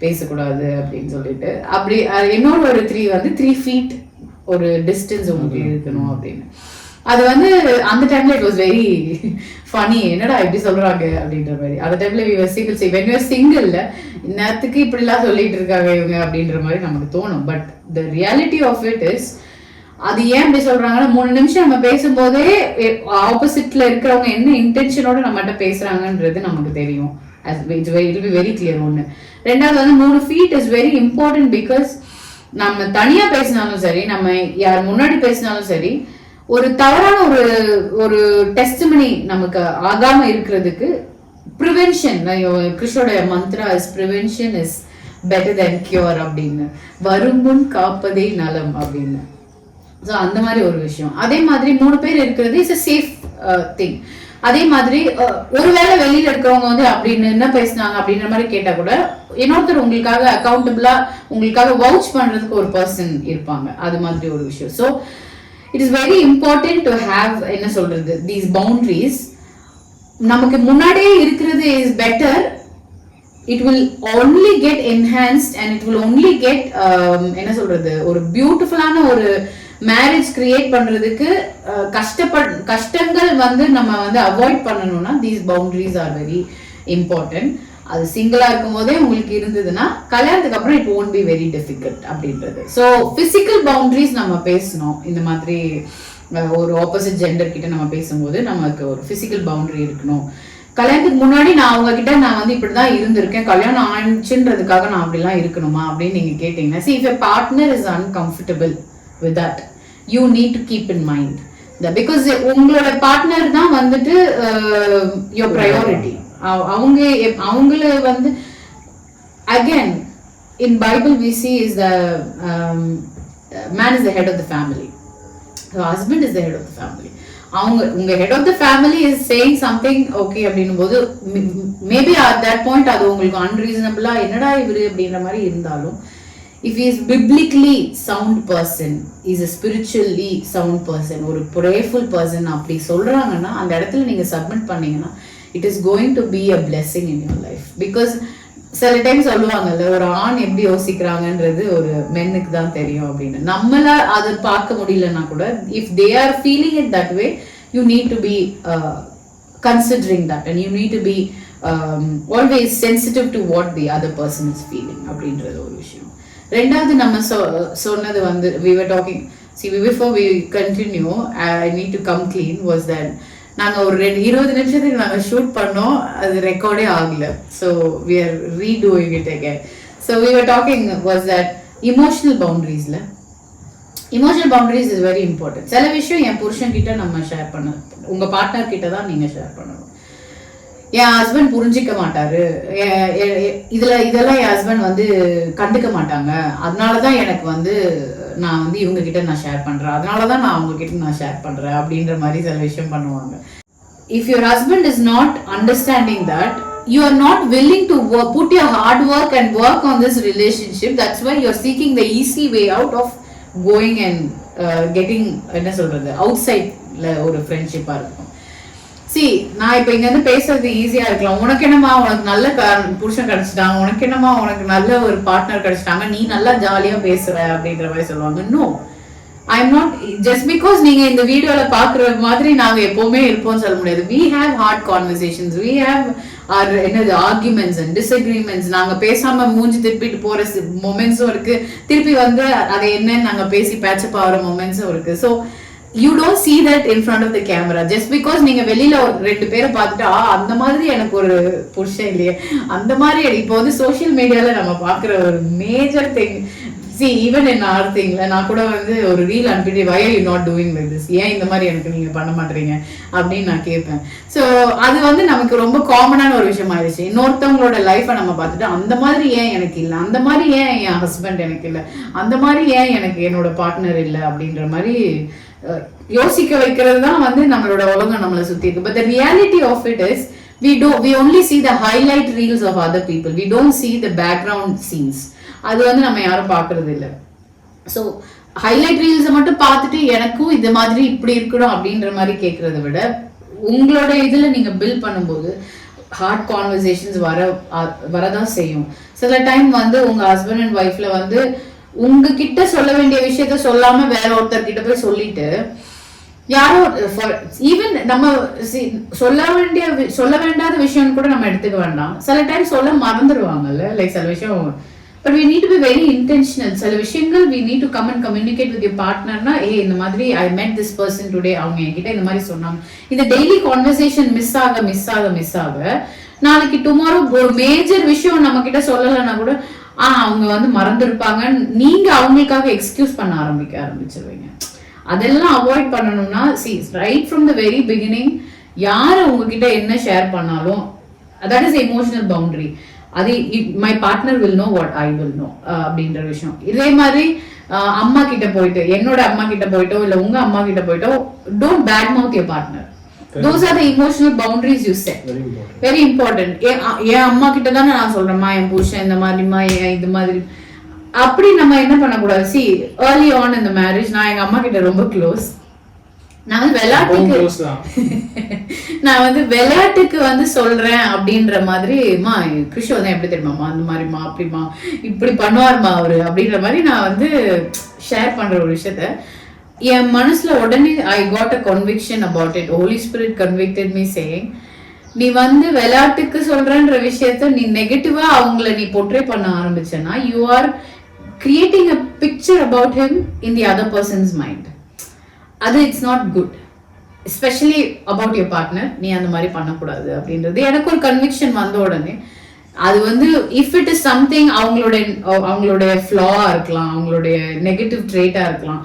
பேசக்கூடாது அப்படின்னு சொல்லிட்டு. அப்படி என்னோட ஒரு 3 வந்து 3 feet ஒரு டிஸ்டன்ஸ் உங்களுக்கு இருக்கணும் அப்படின்னு. அது வந்து அந்த டைம்ல இட் வாஸ் வெரி ஃபனி, என்னடா இப்படி சொல்றாங்க அப்படின்ற மாதிரி. அந்த டைம்ல we were single. say when you are single நேரத்துக்கு இப்படிலாம் சொல்லிட்டு இருக்காங்க இவங்க அப்படின்ற மாதிரி நமக்கு தோணும். But the reality of it is அது ஏன் இப்படி சொல்றாங்கன்னா 3 நிமிஷம் நம்ம பேசும்போதே ஆப்போசிட்ல இருக்கிறவங்க என்ன இன்டென்ஷனோட நம்மகிட்ட பேசுறாங்கன்றது நமக்கு தெரியும். it will be very clear. ஒன்று. ரெண்டாவது வந்து 3 feet is very important because நம்ம தனியா பேசினாலும் சரி, நம்ம யார் முன்னாடி பேசினாலும் சரி, ஒரு தவறான ஒரு டெஸ்டிமனி நமக்கு ஆகாம இருக்கிறதுக்கு ப்ரிவென்ஷன். கிறிஸ்டோட மந்த்ரா is prevention is better then cure அப்படின்னு, வருமுன் காப்பதே நலம் அப்படின்னு. ஸோ அந்த மாதிரி ஒரு விஷயம். அதே மாதிரி 3 பேர் இருக்கிறது இஸ் அ சேஃப் திங். அதே மாதிரி ஒருவேளை வெளியில இருக்கிறவங்க வந்து அப்படின்னு என்ன பேசினாங்க அப்படின்ற மாதிரி கேட்டா கூட இன்னொருத்தர் உங்களுக்காக அக்கௌண்டபிளா உங்களுக்காக வவுச் பண்றதுக்கு ஒரு பர்சன் இருப்பாங்க. அது மாதிரி ஒரு விஷயம். So it is very important to have என்ன சொல்றது தீஸ் பவுண்டரிஸ். நமக்கு முன்னாடியே இருக்கிறது is better. It will only get enhanced and it will only get என்ன சொல்றது ஒரு பியூட்டிஃபுல்லான ஒரு மேரேஜ் கிரியேட் பண்றதுக்கு கஷ்டங்கள் வந்து நம்ம வந்து அவாய்ட் பண்ணணும்னா these boundaries are very important. அது சிங்கிளா இருக்கும் போதே உங்களுக்கு இருந்ததுன்னா கல்யாணத்துக்கு அப்புறம் it won't be very difficult அப்படின்றது. ஸோ பிசிக்கல் பவுண்டரிஸ் நம்ம பேசணும். இந்த மாதிரி ஒரு ஆப்போசிட் ஜெண்டர் கிட்ட நம்ம பேசும்போது நமக்கு ஒரு பிசிக்கல் பவுண்டரி இருக்கணும். கல்யாணத்துக்கு முன்னாடி நான் அவங்க கிட்ட நான் வந்து இப்படிதான் இருந்திருக்கேன், கல்யாணம் ஆயிடுச்சுன்றதுக்காக நான் அப்படிலாம் இருக்கணுமா அப்படின்னு நீங்க கேட்டீங்கன்னா, see if a partner is uncomfortable with that you need to keep in mind that because உங்களோட பார்ட்னர் தான் வந்துட்டு your priority. அவங்கள வந்து again in Bible we see is the man is the head of the family, the husband is the head of the family. உங்க head of the family is saying something okay அப்படின்னும் போது maybe at that point அது உங்களுக்கு unreasonable என்னடா இவரு அப்படின்ற மாதிரி இருந்தாலும், if he is biblically sound person, is a spiritually sound person, ஒரு prayerful person அப்படி சொல்றாங்கன்னா அந்த இடத்துல நீங்க சப்மிட் பண்ணீங்கன்னா it is going to be a blessing in your life. because சில டைம் சொல்லுவாங்கல்ல ஒரு ஆண் எப்படி யோசிக்கிறாங்கன்றது ஒரு மென்னுக்கு தான் தெரியும் அப்படின்னு. நம்மள அதை பார்க்க முடியலன்னா கூட if they are feeling it that way you need to be considering that and you need to be always sensitive to what the other person is feeling அப்படின்றது ஒரு விஷயம். ரெண்டாவது நம்ம சொன்னது வந்து we were talking, see before we continue I need to come clean was that நாங்க ஒரு 20 நிமிஷத்துக்கு நாங்க ஷூட் பண்ணோம், அது ரெக்கார்டே ஆகல. so we are redoing it again. so we were talking was that emotional boundaries is very important. சில விஷயம் என் புருஷன் கிட்ட நம்ம ஷேர் பண்ண, உங்க பார்ட்னர் கிட்ட தான் நீங்க ஷேர் பண்ணணும். என் ஹஸ்பண்ட் புரிஞ்சிக்க மாட்டாரு, இதெல்லாம் என் ஹஸ்பண்ட் வந்து கண்டுக்க மாட்டாங்க, அதனாலதான் எனக்கு வந்து நான் வந்து இவங்க கிட்ட நான் ஷேர் பண்றேன், அதனாலதான் நான் அவங்க கிட்ட நான் ஷேர் பண்றேன் அப்படின்ற மாதிரி சில விஷயம் பண்ணுவாங்க. If your husband is not understanding that, you are not willing to put your hard work and work on this relationship, that's why you are seeking the easy way out of going and getting என்ன சொல்றது outside ஒரு ஃப்ரெண்ட்ஷிப்பா இருக்கும். நான் இப்ப இங்க இருந்து பேசுறது ஈஸியா இருக்கலாம். உனக்கு என்னமா உனக்கு நல்ல புருஷன் கிடைச்சிட்டாங்க, உனக்கு என்னமா உனக்கு நல்ல ஒரு பார்ட்னர் கிடைச்சிட்டாங்க, நீ நல்லா ஜாலியா பேசுற அப்படின்ற மாதிரி சொல்லுவாங்க. No, I am not just because நீங்க இந்த வீடியோல பாக்குற மாதிரி நாங்க எப்பவுமே இருப்போம்னு சொல்ல முடியாது. we have hard conversations, we have our என்னது ஆர்குமெண்ட்ஸ் அண்ட் டிஸ்அக்ரிமெண்ட்ஸ். நாங்க பேசாம மூஞ்சி திருப்பிட்டு போற மொமெண்ட்ஸும் இருக்கு, திருப்பி வந்து அதை என்னன்னு நாங்க பேசி பேச்சப் ஆகிற மொமெண்ட்ஸும் இருக்கு. So you don't see that in front of the camera just because நீங்க வெளியில ஒரு 2 பேரை பார்த்துட்டு அந்த மாதிரி எனக்கு ஒரு புருஷன் இல்லையே அந்த மாதிரி. இப்போ வந்து சோஷியல் மீடியால நம்ம பாக்குற ஒரு major thing, even in our thing நான் கூட வந்து ஒரு ரீல் அனுப்பிட்டு why are you not doing like this, ஏன் இந்த மாதிரி எனக்கு நீங்க பண்ண மாட்டீங்க அப்படின்னு நான் கேட்பேன். ஸோ அது வந்து நமக்கு ரொம்ப காமனான ஒரு விஷயம் ஆயிடுச்சு. இன்னொருத்தவங்களோட லைஃபை நம்ம பார்த்துட்டு அந்த மாதிரி ஏன் எனக்கு இல்லை, அந்த மாதிரி ஏன் என் ஹஸ்பண்ட் எனக்கு இல்லை, அந்த மாதிரி ஏன் எனக்கு என்னோட பார்ட்னர் இல்லை அப்படின்ற மாதிரி யோசிக்க வைக்கிறது தான் வந்து நம்மளோட உலகம் நம்மளை சுத்தி இருக்கு. But the reality of it is we only see the highlight reels of other people, we don't see the background scenes. அது வந்து நம்ம யாரும் பாக்குறது இல்லை. ஸோ ஹைலைட் ரீல்ஸை மட்டும் பார்த்துட்டு எனக்கும் இது மாதிரி இப்படி இருக்கணும் அப்படின்ற மாதிரி கேட்கறத விட உங்களோட இதுல நீங்க பில்ட் பண்ணும்போது ஹார்ட் கான்வர்சேஷன்ஸ் வரதான் செய்யும். சில டைம் வந்து உங்க ஹஸ்பண்ட் அண்ட் ஒய்ஃப்ல வந்து உங்ககிட்ட சொல்ல வேண்டிய விஷயத்த சொல்லாம வேற ஒருத்தர் கிட்ட போய் சொல்லிட்டு யாரோ ஈவன் நம்ம சொல்ல வேண்டாத விஷயம் கூட நம்ம எடுத்துக்க வேண்டாம். சில டைம் சொல்ல மறந்துடுவாங்கல்ல, லைக் சில விஷயம். But we need to be very intentional. சில விஷயங்கள் we need to come and communicate with your partnerனா இந்த மாதிரி I met this person today, அவங்க என்கிட்ட இந்த மாதிரி சொன்னாங்க. இந்த டெய்லி கான்வர்சேஷன் மிஸ் ஆக நாளைக்கு டுமாரோ ஒரு மேஜர் விஷயம் நம்ம கிட்ட சொல்லலைன்னா கூட அவங்க வந்து மறந்துருப்பாங்க, நீங்க அவங்களுக்காக எக்ஸ்கியூஸ் பண்ண ஆரம்பிச்சிருவீங்க. அதெல்லாம் அவாய்ட் பண்ணணும்னா right from the very beginning யார் உங்ககிட்ட என்ன ஷேர் பண்ணாலும் that is emotional boundary. அது my partner will know what I will know அப்படின்ற விஷயம். இதே மாதிரி அம்மா கிட்ட போயிட்டு என்னோட அம்மா கிட்ட போயிட்டோ இல்ல உங்க அம்மா கிட்ட போயிட்டோ don't bad mouth your partner. Those are the emotional boundaries you set. Very important. என் அம்மா கிட்ட தானே நான் சொல்றேன்மா என் புருஷன் இந்த மாதிரிமா இது மாதிரி அப்படி நம்ம என்ன பண்ணக்கூடாது. early on in the marriage நான் எங்க அம்மா கிட்ட ரொம்ப க்ளோஸ். நான் வந்து விளையாட்டுக்கு வந்து சொல்றேன் அப்படின்ற மாதிரி கிருஷ்ண வந்து எப்படி தெரியுமாமா அந்த மாதிரிமா அப்படிமா இப்படி பண்ணுவார்மா அவரு அப்படின்ற மாதிரி நான் வந்து ஷேர் பண்ற ஒரு விஷயத்த என் மனசுல உடனே I got a conviction about it. Holy Spirit convicted me saying, நீ வந்து விளையாட்டுக்கு சொல்றன்ற விஷயத்த நீ நெகட்டிவா அவங்கள நீ போர்ட்ரே பண்ண ஆரம்பிச்சனா you are creating a picture about him in the other person's mind. அது it's not good, especially about your partner. நீ அந்த மாதிரி பண்ணக்கூடாது அப்படின்றது எனக்கு ஒரு கன்விக்ஷன் வந்த உடனே அது வந்து இஃப் இட் இஸ் சம்திங் அவங்களுடைய ஃப்ளாவா இருக்கலாம், அவங்களுடைய நெகட்டிவ் ட்ரேட்டா இருக்கலாம்,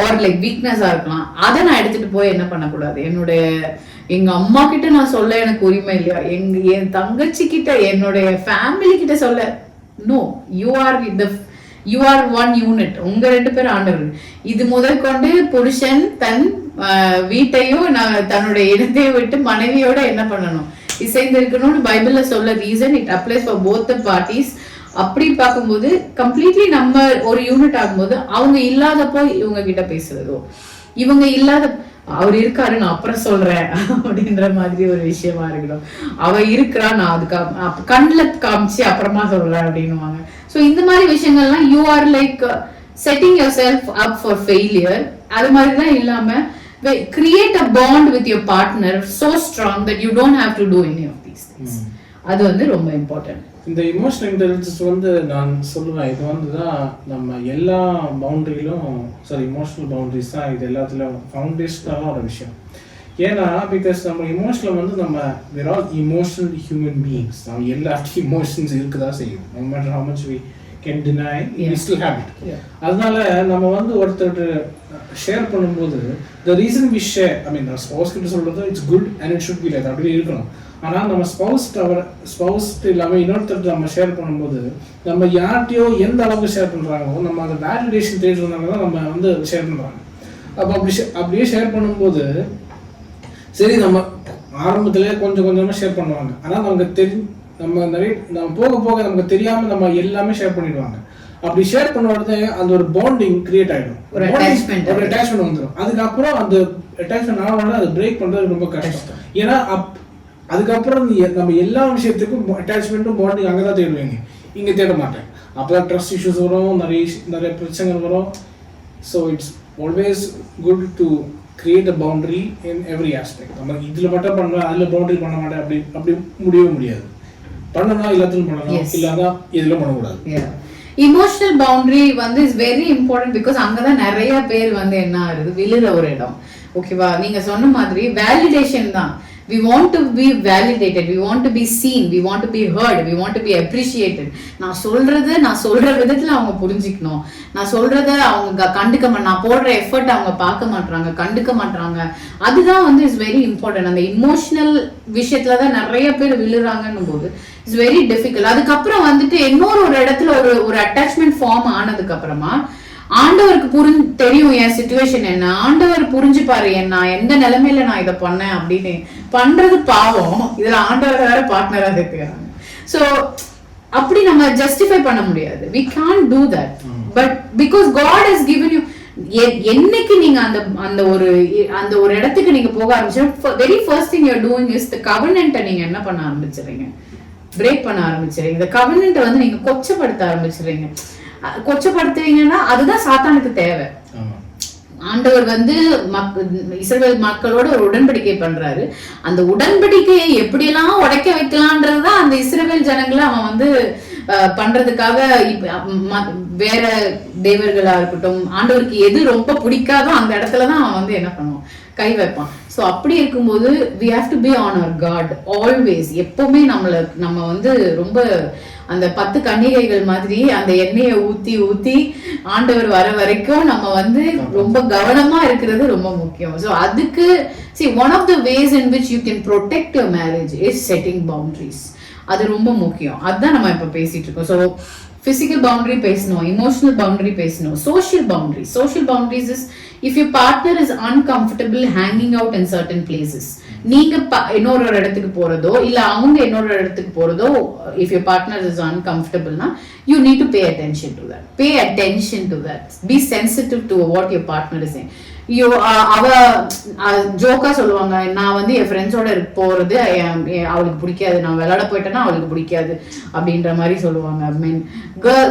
ஆர் லைக் வீக்னஸா இருக்கலாம், அதை நான் எடுத்துட்டு போய் என்ன பண்ணக்கூடாது. எங்க அம்மா கிட்ட நான் சொல்ல எனக்கு உரிமை இல்லையா, என் தங்கச்சி கிட்ட என்னுடைய ஃபேமிலி கிட்ட சொல்ல no. You are one unit. உங்க 2 பேரும் ஆண்டவர். இது முதல் கொண்டு புருஷன் தன் வீட்டையும் தன்னுடைய இடத்தையும் விட்டு மனைவியோட என்ன பண்ணணும், இசைந்து இருக்கணும்னு பைபிள்ல சொல்ல reason it applies for both the parties. அப்படி பார்க்கும்போது கம்ப்ளீட்லி நம்ம ஒரு யூனிட் ஆகும்போது அவங்க இல்லாதப்போ இவங்க கிட்ட பேசுறதோ இவங்க இல்லாத அவர் இருக்காரு நான் அப்புறம் சொல்றேன் அப்படின்ற மாதிரி ஒரு விஷயமா இருக்கணும். அவ இருக்கிறா நான் அதுக்காக கண்ணில் காமிச்சு அப்புறமா சொல்றேன் அப்படின்னுவாங்க. ஸோ இந்த மாதிரி விஷயங்கள்லாம் you are like setting your self up for failure. அது மாதிரிதான் இல்லாம create a bond with your partner so strong that you don't have to do any of these things. அது வந்து ரொம்ப இம்பார்ட்டன்ட். இந்த இமோஷனல் இன்டெலிஜென்ஸ் வந்து நான் சொல்லுவேன் இது வந்து தான் நம்ம எல்லா பவுண்டரியிலும் இமோஷனல் பவுண்டரிஸ் தான் இது எல்லாத்துலையும் ஃபவுண்டேஷனான ஒரு விஷயம். ஏன்னா பிகாஸ் நம்ம இமோஷனல் வந்து நம்ம we're all emotional human beings. நம்ம எல்லாத்தையும் இமோஷன்ஸ் இருக்குதா செய்யும். no matter how much we can deny, we still have it. அதனால நம்ம வந்து ஒருத்தர் ஷேர் பண்ணும்போது the reason we share, I mean our spouse கிட்ட சொல்றது it's good and it should be like அப்படி இருக்கணும். ஆனால் நம்ம ஸ்பவுஸ் இல்லாமல் இன்னொருத்தர் நம்ம ஷேர் பண்ணும்போது நம்ம யார்கிட்டயோ எந்த அளவுக்கு ஷேர் பண்ணுறாங்களோ நம்ம அந்த வேலிடேஷன் தேடுறதுனால தான் நம்ம வந்து ஷேர் பண்ணுறாங்க. அப்போ அப்படியே ஷேர் பண்ணும்போது சரி நம்ம ஆரம்பத்திலே கொஞ்சமாக ஷேர் பண்ணுவாங்க. ஆனால் நமக்கு நம்ம போக நமக்கு தெரியாமல் நம்ம எல்லாமே ஷேர் பண்ணிடுவாங்க. அப்படி ஷேர் பண்ண உடனே அந்த ஒரு பாண்டிங் கிரியேட் ஆயிடும், ஒரு அட்டாச்மெண்ட் வந்துடும். அதுக்கப்புறம் அந்த அட்டாச்மெண்ட் ஆனோட அது பிரேக் பண்றது ரொம்ப கஷ்டம். ஏன்னா அதுக்கப்புறம் நம்ம எல்லா விஷயத்துக்கும் அட்டாச்மெண்ட்டும் பாண்டிங் அங்கதான் தேடுவீங்க, இங்க தேட மாட்டேன். அப்பதான் ட்ரஸ்ட் இஷ்யூஸ் வரும், நிறைய பிரச்சனைகள் வரும். So it's always good to create a boundary in every aspect. நம்ம இதுல மட்டும் பண்ணுவேன், அதுல பவுண்டரி பண்ண மாட்டேன் அப்படி முடியவே முடியாது. பண்ணணும் எல்லாத்தையும் பண்ணணும், இல்லாதான் இதுல பண்ணக்கூடாது. இமோஷனல் பவுண்டரி வந்து இஸ் வெரி இம்பார்ட்டன்ட். பிகாஸ் அங்கதான் நிறைய பேர் வந்து என்ன ஆகுது, விழுற ஒரு இடம். ஓகேவா, நீங்க சொன்ன மாதிரி வேலிடேஷன் தான். We want to be validated, we want to be seen, we want to be heard, we want to be appreciated. நான் சொல்ற விதத்துல அவங்க புரிஞ்சுக்கணும், நான் சொல்றத அவங்க கண்டுக்க நான் போடுற எஃபர்ட் அவங்க பார்க்க மாட்டாங்க, கண்டுக்க மாட்டாங்க. அதுதான் வந்து இஸ் வெரி இம்பார்ட்டன்ட். அந்த இமோஷனல் விஷயத்துலதான் நிறைய பேர் விழுறாங்கன்னும் போது இட்ஸ் வெரி டிஃபிகல்ட். அதுக்கப்புறம் வந்துட்டு இன்னொரு இடத்துல ஒரு அட்டாச்மெண்ட் ஃபார்ம் ஆனதுக்கு அப்புறமா ஆண்டவருக்கு தெரியும் என் சிச்சுவேஷன் என்ன, ஆண்டவர் புரிஞ்சுப்பாரு என்ன, எந்த நிலைமையில நான் இதை பண்ணேன் அப்படின்னு பண்றது பாவம். இதுல ஆண்டவர் வேற பார்ட்னரா சேர்த்துக்கிறாங்க. சோ அப்படி நம்ம ஜஸ்டிஃபை பண்ண முடியாது. we can't do that, but because God has given you, என்னைக்கு நீங்க அந்த ஒரு இடத்துக்கு நீங்க போக ஆரம்பிச்சு, very first thing you are doing is the கவெனன்ட்டை நீங்க என்ன பண்ண ஆரம்பிச்சிடுறீங்க, பிரேக் பண்ண ஆரம்பிச்சிடுறீங்க. இந்த கவெனன்ட்டை வந்து நீங்க கொச்சப்படுத்த ஆரம்பிச்சிடுறீங்க. கொச்சப்படுத்துவீங்கன்னா அதுதான் சாத்தானுக்கு தேவை. ஆண்டவர் வந்து இஸ்ரவேல் மக்களோட ஒரு உடன்படிக்கை பண்றாரு. அந்த உடன்படிக்கையை எப்படியெல்லாம் உடைக்க வைக்கலான்றதுதான் அந்த இஸ்ரவேல் ஜனங்களை அவன் வந்து பண்றதுக்காக வேற தேவர்களா இருக்கட்டும், ஆண்டவருக்கு எது ரொம்ப பிடிக்காதோ அந்த இடத்துலதான் அவன் வந்து என்ன பண்ணுவான், கை வைப்பான். ஸோ அப்படி இருக்கும்போது we have to be on our guard always. எப்பவுமே நம்ம வந்து ரொம்ப அந்த 10 கன்னிகைகள் மாதிரி அந்த எண்ணெயை ஊத்தி ஆண்டவர் வர வரைக்கும் நம்ம வந்து ரொம்ப கவனமா இருக்கிறது ரொம்ப முக்கியம். ஸோ அதுக்கு see one of the ways in which you can protect your marriage is setting boundaries. அது ரொம்ப முக்கியம். அதுதான் நம்ம இப்ப பேசிட்டு இருக்கோம். ஸோ physical boundary பேசணும், emotional boundary பேசணும், social boundaries is if your partner is uncomfortable hanging out in certain places, நீங்க இன்னொரு இடத்துக்கு போறதோ இல்ல அவங்க இன்னொரு இடத்துக்கு போறதோ, if your partner is uncomfortable na, you need to pay attention to that, be sensitive to what your partner is saying. அவ ஜோக்கா சொல்லுவாங்க, நான் வந்து என் ஃப்ரெண்ட்ஸோட போறது அவளுக்கு பிடிக்காது, நான் விளையாட போயிட்டேன்னா அவளுக்கு பிடிக்காது அப்படின்ற மாதிரி சொல்லுவாங்க.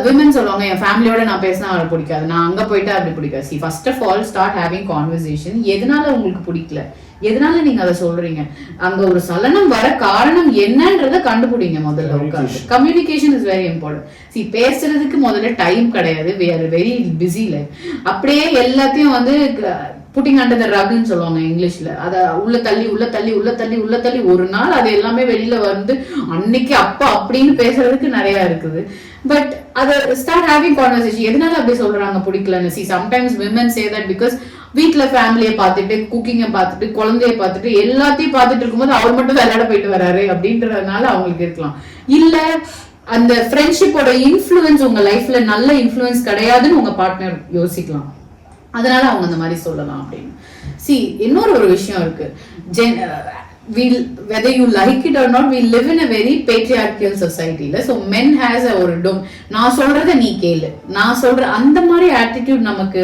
விமன் சொல்லுவாங்க, என் ஃபேமிலியோட நான் பேசினா அவளுக்கு பிடிக்காது, நான் அங்க போயிட்டா அப்படி பிடிக்காது. See first of all start having conversation. எதனால உங்களுக்கு பிடிக்கல, எதனால நீங்க அதை சொல்றீங்க, அங்க ஒரு சலனம் வர காரணம் என்னன்றத கண்டுபிடிங்க முதல்ல உட்காந்து. Communication is very important. C பேசுறதுக்கு முதல்ல டைம் கிடையாது, we are very busy life. அப்படியே எல்லாத்தையும் வந்து புட்டிங் அண்டர் த ரக்னு சொல்லுவாங்க இங்கிலீஷ்ல. அதை உள்ள தள்ளி ஒரு நாள் அது எல்லாமே வெளியில வந்து அன்னைக்கு அப்பா அப்படின்னு பேசுறதுக்கு நிறைய இருக்குது. பட் அதை ஸ்டார்ட் ஹேவிங் கான்வர்சேஷன். எதனால அப்படி சொல்றாங்க பிடிக்கலன்னு. C sometimes women say that because வீட்டுல ஃபேமிலியை பார்த்துட்டு, குக்கிங்கை பார்த்துட்டு, குழந்தைய பார்த்துட்டு, எல்லாத்தையும் பார்த்துட்டு இருக்கும்போது அவர் மட்டும் விளையாட போயிட்டு வராரு அப்படின்றதுனால அவங்களுக்கு இருக்கலாம். இல்ல அந்த ஃப்ரெண்ட்ஷிப்போட இன்ஃப்ளூயன்ஸ் உங்க லைஃப்ல நல்ல இன்ஃப்ளூயன்ஸ் கிடையாதுன்னு உங்க பார்ட்னர் யோசிக்கலாம், அதனால அவங்க அந்த மாதிரி சொல்லலாம் அப்படின்னு. சி இன்னொரு ஒரு விஷயம் இருக்கு, whether you like it or not, we live in a very patriarchal society. So men has நான் சொல்றத நீ கேளு, நான் சொல்ற அந்த மாதிரி ஆட்டிடியூட் நமக்கு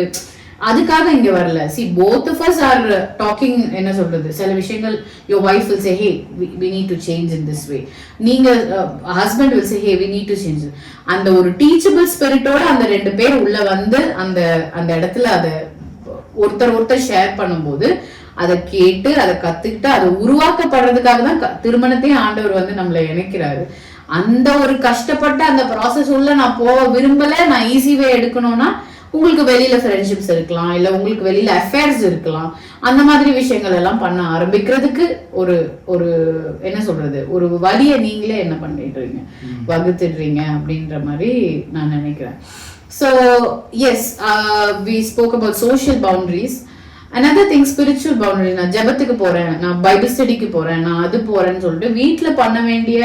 அதுக்காக இங்க வரல. See both of us are talking, என்ன சொல்றது, சில விஷயங்கள் your wife will say, hey we need to change in this way, நீங்க husband will say, hey we need to change. அந்த ஒரு டீச்சபிள் ஸ்பிரிட்டோட அந்த 2 பேர் உள்ள வந்து அந்த இடத்துல அதை ஒருத்தர் ஷேர் பண்ணும்போது அதை கேட்டு அதை கத்துக்கிட்டு அதை உருவாக்கப்படுறதுக்காக தான் திருமணத்தையும் ஆண்டவர் வந்து நம்மளை இணைக்கிறாரு. அந்த ஒரு கஷ்டப்பட்ட அந்த ப்ராசஸ் உள்ள நான் போக விரும்பல, நான் ஈஸி வே எடுக்கணும்னா உங்களுக்கு வெளியில ஃப்ரெண்ட்ஷிப்ஸ் இருக்கலாம், இல்ல உங்களுக்கு வெளியில அஃபேர்ஸ் இருக்கலாம். அந்த மாதிரி விஷயங்கள் எல்லாம் பண்ண ஆரம்பிக்கிறதுக்கு ஒரு என்ன சொல்றது, ஒரு வழியை நீங்களே என்ன பண்ணிடுறீங்க, வகுத்துடுறீங்க அப்படின்ற மாதிரி நான் நினைக்கிறேன். So yes, we spoke about social boundaries. another thing, spiritual boundaries. நான் ஜெபத்துக்கு போறேன், நான் பைபிள் ஸ்டடிக்கு போறேன், நான் அது போறேன்னு சொல்லிட்டு வீட்டுல பண்ண வேண்டிய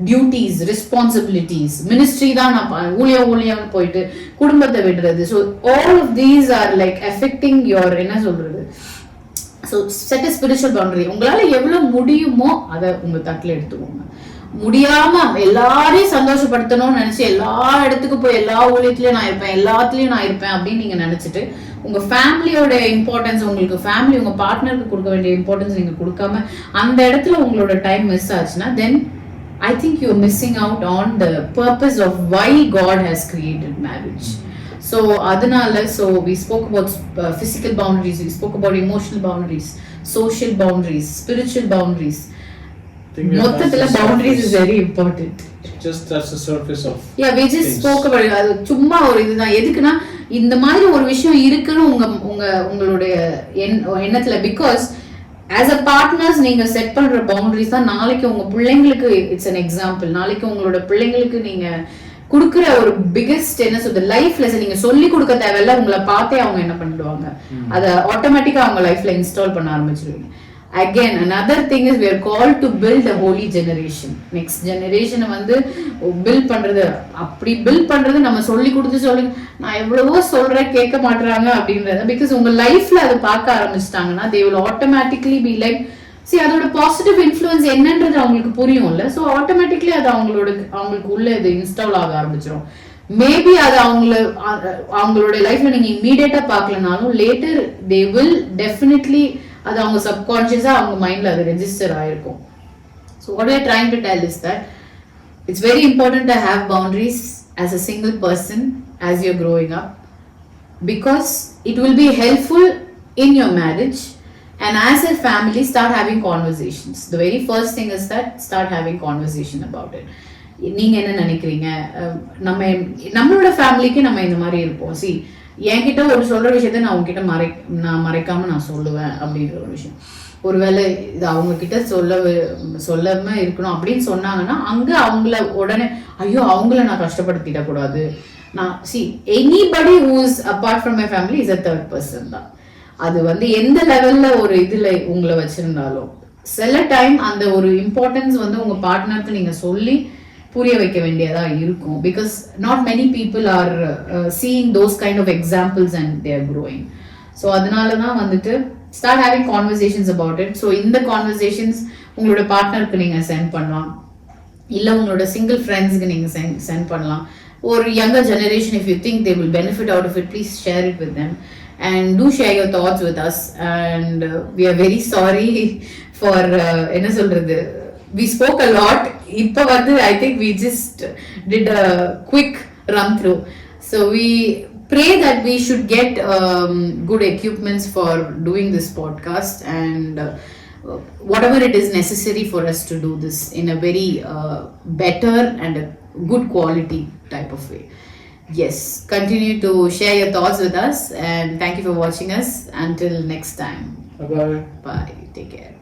டியூட்டிஸ், ரெஸ்பான்சிபிலிட்டிஸ், மினிஸ்ட்ரி தான் நான் ஊழியம் போயிட்டு குடும்பத்தை விடுறது. So all of these are like affecting your என்ன சொல்றது. So set a spiritual boundary. உங்களால எவ்வளவு முடியுமோ அதை உங்க தட்டில் எடுத்துக்கோங்க. முடியாம எல்லாரையும் சந்தோஷப்படுத்தணும்னு நினைச்சு எல்லா இடத்துக்கும் போய் எல்லா ஊழியத்திலயும் நான் இருப்பேன், எல்லாத்துலயும் நான் இருப்பேன் அப்படின்னு நீங்க நினைச்சிட்டு உங்க ஃபேமிலியோட இம்பார்ட்டன்ஸ், உங்களுக்கு ஃபேமிலி உங்க பார்ட்னருக்கு கொடுக்க வேண்டிய இம்பார்ட்டன்ஸ் நீங்க கொடுக்காம அந்த இடத்துல உங்களோட டைம் மிஸ் ஆச்சுன்னா தென் I think you're missing out on the purpose of why God has created marriage. So adanala, so we spoke about physical boundaries, we spoke about emotional boundaries, social boundaries, spiritual boundaries. Mottathila boundaries is very important. Just that's the surface of yeah, we just spoke about it. அது சும்மா ஒரு இதுதான். எதுக்குன்னா இந்த மாதிரி ஒரு விஷயம் இருக்குன்னு உங்களுடைய எண்ணத்துல, பிகாஸ் as a partners நீங்க செட் பண்ற பவுண்டரிஸ் தான் நாளைக்கு உங்க பிள்ளைங்களுக்கு இட்ஸ் an எக்ஸாம்பிள். நாளைக்கு உங்களோட பிள்ளைங்களுக்கு நீங்க கொடுக்குற ஒரு பிகெஸ்ட் என்ன சொல்றது லைஃப் லெசன். நீங்க சொல்லி கொடுக்க தேவையில்ல, உங்களை பார்த்தே அவங்க என்ன பண்ணிடுவாங்க, அதை ஆட்டோமேட்டிக்கா அவங்க லைஃப்ல இன்ஸ்டால் பண்ண ஆரம்பிச்சிருவீங்க. Again, another thing is we are called to build a holy generation. Next generation வந்து build பண்றது, அப்படி build பண்றது நம்ம சொல்லி கொடுத்து நான் எவ்வளவோ சொல்றேன் கேட்க மாட்டாங்க அப்படின்றது. பிகாஸ் உங்க லைஃப்ல அதை பார்க்க ஆரம்பிச்சிட்டாங்கன்னா they will automatically be like, see அதோட பாசிட்டிவ் இன்ஃப்ளூயன்ஸ் என்னன்றது அவங்களுக்கு புரியும்ல. ஸோ ஆட்டோமேட்டிக்லி அது அவங்களுக்கு உள்ள இது இன்ஸ்டால் ஆக ஆரம்பிச்சிடும். மேபி அது அவங்களோட லைஃப்ல நீங்க இம்மீடியட்டா பார்க்கலனாலும் லேட்டர் they will definitely அது அவங்க சப்கான்ஷியஸா அவங்க மைண்ட்ல அது ரெஜிஸ்டர் ஆயிருக்கும். So what we are trying to tell is that it's very important to have boundaries as a single person as you're growing up, because it will be helpful in your marriage, and as a family start having conversations. The very first thing is that start having conversation about it. நீங்க என்ன நினைக்கிறீங்க, நம்மளோட ஃபேமிலிக்கு நம்ம இந்த மாதிரி இருப்போம், C என்கிட்ட ஒரு சொல்ற விஷயத்த நான் உங்ககிட்ட மறைக்காம நான் சொல்லுவேன் அப்படின்ற ஒரு விஷயம். ஒருவேளை இது அவங்க கிட்ட சொல்லாம இருக்கணும் அப்படின்னு சொன்னாங்கன்னா அங்க அவங்கள உடனே ஐயோ அவங்கள நான் கஷ்டப்படுத்திட கூடாது. நான் anybody who is apart from my family is a third person தான். அது வந்து எந்த லெவல்ல ஒரு இதுல உங்களை வச்சிருந்தாலும் சில டைம் அந்த ஒரு இம்பார்ட்டன்ஸ் வந்து உங்க பார்ட்னருக்கு நீங்க சொல்லி புரிய வைக்க வேண்டியதா இருக்கும். Because not many people are seeing those kind of examples and they are growing. So அதனாலதான் வந்துட்டு start having conversations about it. So இந்த கான்வர்சேஷன்ஸ் உங்களோட பார்ட்னருக்கு நீங்க சென்ட் பண்ணலாம், இல்ல உங்களோட சிங்கிள் ஃப்ரெண்ட்ஸ்க்கு நீங்க சென்ட் பண்ணலாம். ஒரு younger generation, if you think they will benefit out of it, please share it with them and do share your thoughts with us. And we are very sorry for என்ன சொல்றது, we spoke a lot. Ipa vandu I think we just did a quick run through. So we pray that we should get good equipments for doing this podcast, and whatever it is necessary for us to do this in a very better and a good quality type of way. Yes, continue to share your thoughts with us, and thank you for watching us. Until next time, bye bye, take care.